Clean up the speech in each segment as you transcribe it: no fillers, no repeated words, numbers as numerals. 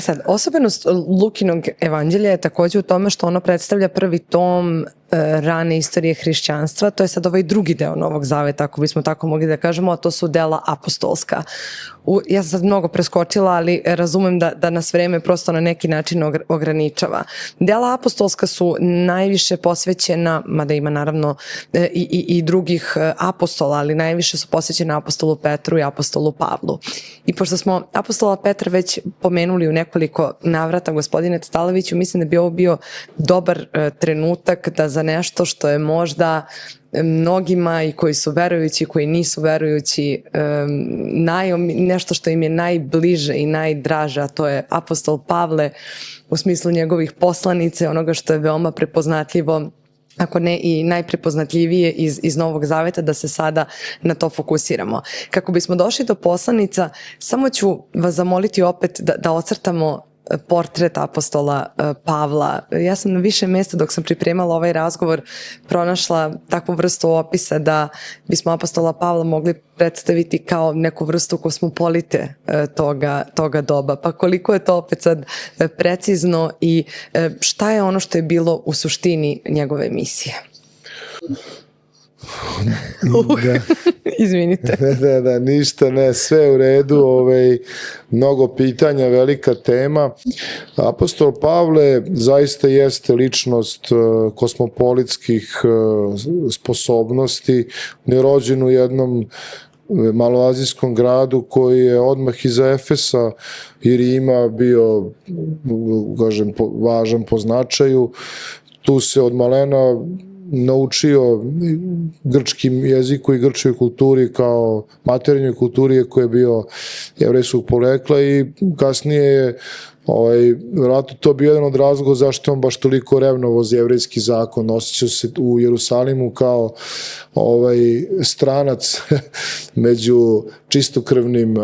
Sad, osobenost Lukinog evanđelja je takođe u tome što ono predstavlja prvi tom rane istorije hrišćanstva. To je sad ovaj drugi deo Novog Zaveta, ako bismo tako mogli da kažemo, a to su dela apostolska. Ja sam sad mnogo preskočila, ali razumem da nas vreme prosto na neki način ograničava. Dela apostolska su najviše posvećena, mada ima naravno i drugih apostola, ali najviše su posvećene apostolu Petru i apostolu Pavlu. I pošto smo apostola Petra već pomenuli u nekoliko navrata, gospodine Tataloviću, mislim da bi ovo bio dobar trenutak da za nešto što je možda mnogima i koji su verujući i koji nisu verujući nešto što im je najbliže i najdraže, a to je apostol Pavle u smislu njegovih poslanica, onoga što je veoma prepoznatljivo, ako ne i najprepoznatljivije iz Novog Zaveta, da se sada na to fokusiramo. Kako bismo došli do poslanica, samo ću vas zamoliti opet da ocrtamo portret apostola Pavla. Ja sam na više mjesta dok sam pripremala ovaj razgovor pronašla takvu vrstu opisa da bismo apostola Pavla mogli predstaviti kao neku vrstu kosmopolite toga doba. Pa koliko je to opet sad precizno i šta je ono što je bilo u suštini njegove misije? Izvinite. Da, ništa, ne, sve u redu, mnogo pitanja, velika tema. Apostol Pavle zaista jeste ličnost kosmopolitskih sposobnosti, nerođen u jednom maloazijskom gradu koji je odmah iza Efesa i Rima bio, kažem, važan po značaju. Tu se od malena naučio grčkim jeziku i grčkoj kulturi kao materinjoj kulturi koja je bio jevrejskog porekla i kasnije je vjerojatno to bio jedan od razloga zašto on baš toliko revnovo za jevrejski zakon, osjećao se u Jerusalimu kao stranac među čistokrvnim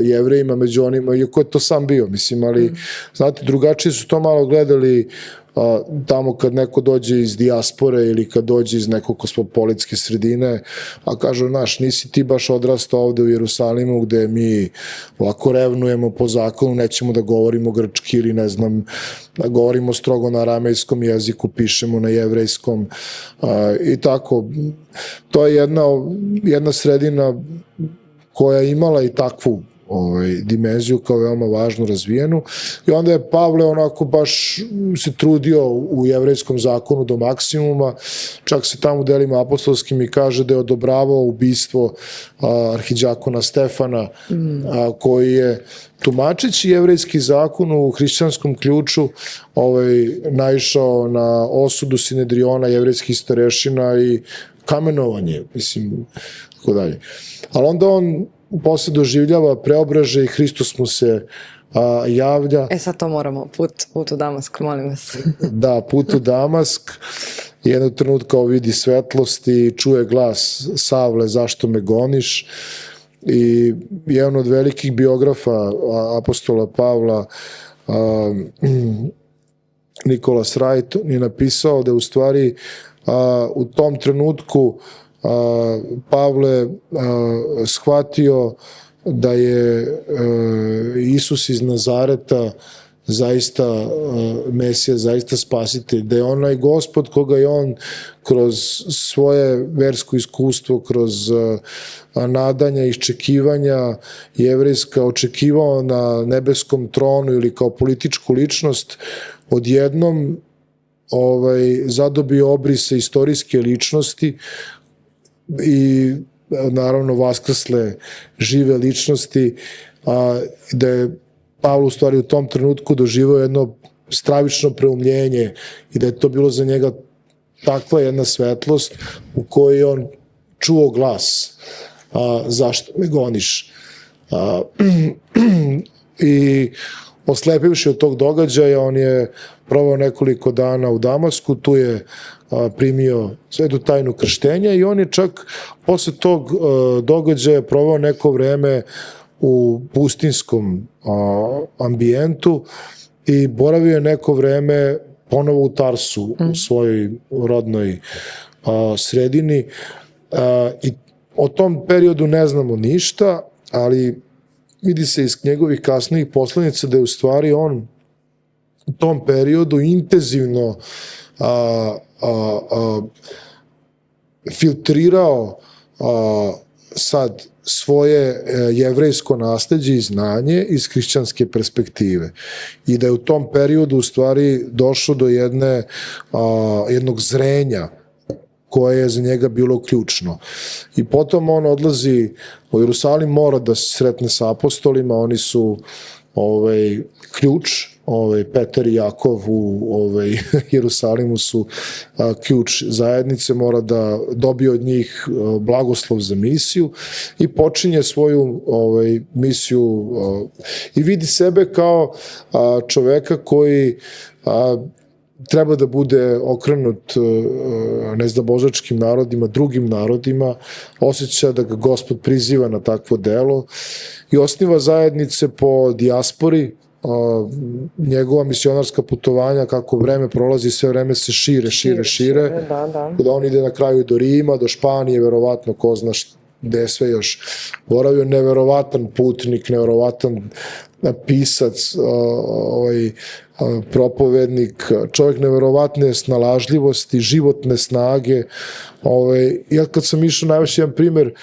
jevrejima, među onima, iako je to sam bio, mislim, ali znate, drugačije su to malo gledali tamo kad neko dođe iz dijaspore ili kad dođe iz nekog kosmopolitske sredine, a kažu, nisi ti baš odrastao ovde u Jerusalimu gde mi ovako revnujemo po zakonu, nećemo da govorimo grčki ili ne znam, da govorimo strogo na aramejskom jeziku, pišemo na jevrejskom i tako. To je jedna sredina koja je imala i takvu dimenziju kao veoma važnu razvijenu i onda je Pavle onako baš se trudio u jevrejskom zakonu do maksimuma, čak se tamo u delima apostolskim i kaže da je odobravao ubistvo arhidžakona Stefana koji je tumačeći jevrejski zakon u hrišćanskom ključu naišao na osudu Sinedriona jevrejskih starešina i kamenovanje, mislim, tako dalje. Ali onda on posle doživljava preobražaj i Hristos mu se javlja. Sad to moramo, put u Damask, molim vas. Da, put u Damask, jednog trenutka vidi svetlost i čuje glas: Savle, zašto me goniš? I jedan od velikih biografa apostola Pavla, Nikolas Rajton, je napisao da u stvari u tom trenutku Pavle shvatio da je Isus iz Nazareta zaista Mesija, zaista spasitelj, da je onaj Gospod koga je on kroz svoje versko iskustvo, kroz nadanja, iščekivanja jevrejska očekivao na nebeskom tronu ili kao političku ličnost, odjednom zadobio obrise istorijske ličnosti i naravno vaskrsle žive ličnosti, da je Pavle u stvari u tom trenutku doživao jedno stravično preumljenje i da je to bilo za njega takva jedna svetlost u kojoj on čuo glas: zašto me goniš? I oslepivši od tog događaja, on je proveo nekoliko dana u Damasku, tu je primio svetu tajnu krštenja i on je čak posle tog događaja proveo neko vreme u pustinskom ambijentu i boravio je neko vreme ponovo u Tarsu, u svojoj rodnoj sredini. I o tom periodu ne znamo ništa, ali vidi se iz njegovih kasnijih poslanica da je u stvari on u tom periodu intenzivno filtrirao sad svoje jevrejsko nasleđe i znanje iz hrišćanske perspektive i da je u tom periodu u stvari došlo do jednog zrenja koje je za njega bilo ključno. I potom on odlazi u Jerusalim, mora da se sretne sa apostolima, oni su ključ, Petar i Jakov u Jerusalimu su ključ zajednice, mora da dobije od njih blagoslov za misiju i počinje svoju misiju i vidi sebe kao čoveka koji treba da bude okrenut nezdabožačkim narodima, drugim narodima, osjeća da ga Gospod priziva na takvo delo i osniva zajednice po dijaspori. Njegova misionarska putovanja, kako vreme prolazi, sve vreme se šire. Kada on ide na kraju do Rima, do Španije, verovatno ko zna gde je sve još boravio, neverovatan putnik, neverovatan pisac, propovednik, čovjek neverovatne snalažljivosti, životne snage. Ja kad sam išao, najviše jedan primer,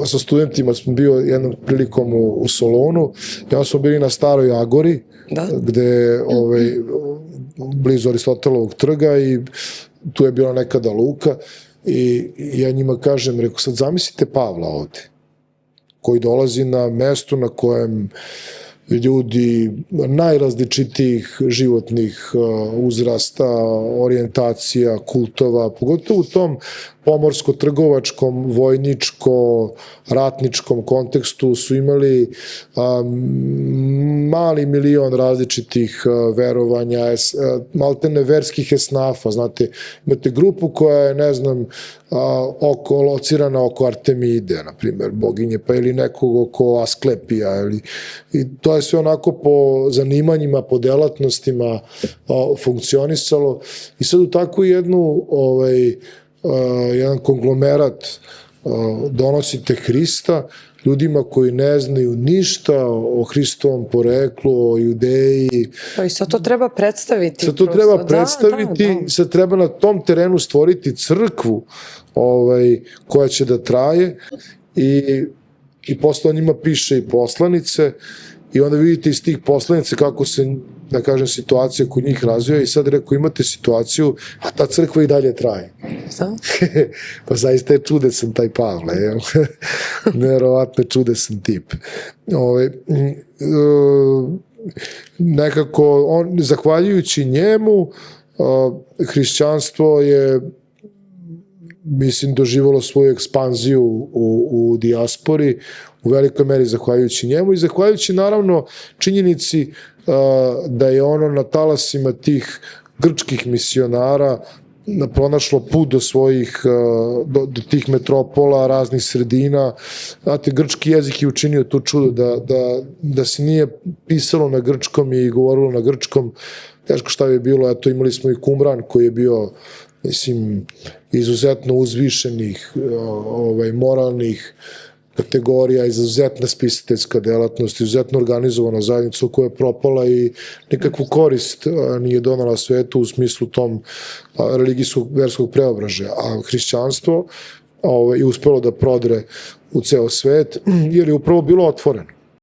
sa studentima smo bio jednom prilikom u Solonu i onda smo bili na Staroj Agori, gde blizu Aristotelovog trga i tu je bila nekada luka i ja njima kažem, rekao, sad zamislite Pavla ovde, koji dolazi na mesto na kojem ljudi najrazličitijih životnih uzrasta, orijentacija, kultova, pogotovo u tom pomorsko-trgovačkom, vojničko-ratničkom kontekstu su imali mali milion različitih verovanja, maltene verskih esnafa, znate, imate grupu koja je, ne znam, locirana oko Artemide, na primjer, boginje, pa ili nekog oko Asklepija, i to je sve onako po zanimanjima, po delatnostima funkcionisalo i sad u takvu jednu jedan konglomerat donosite Hrista ljudima koji ne znaju ništa o Hristovom poreklu, o Judeji. Pa i sad to treba predstaviti. Sad to treba predstaviti, sad treba na tom terenu stvoriti crkvu koja će da traje i posle o njima piše i poslanice i onda vidite iz tih poslanica kako se, da kažem, situacija kod njih razvija i sad reko imate situaciju, a ta crkva i dalje traje. Pa zaista je čudesan taj Pavle, neverovatno čudesan tip. Nekako, zahvaljujući njemu, hrišćanstvo je, mislim, doživalo svoju ekspanziju u dijaspori, u velikoj meri zahvaljujući njemu i zahvaljujući naravno činjenici da je ono na talasima tih grčkih misionara pronašlo put do svojih, do tih metropola, raznih sredina. Znate, grčki jezik je učinio to čudo da se nije pisalo na grčkom i govorilo na grčkom, teško šta bi bilo, eto imali smo i Kumran koji je bio, mislim, izuzetno uzvišenih, moralnih kategorija, izuzetna spisateljska delatnost, izuzetno organizovana zajednica koja je propala i nikakvu korist nije donala svetu u smislu tom religijskog, verskog preobražaja. A hrišćanstvo je uspelo da prodre u ceo svet jer je upravo bilo otvoreno.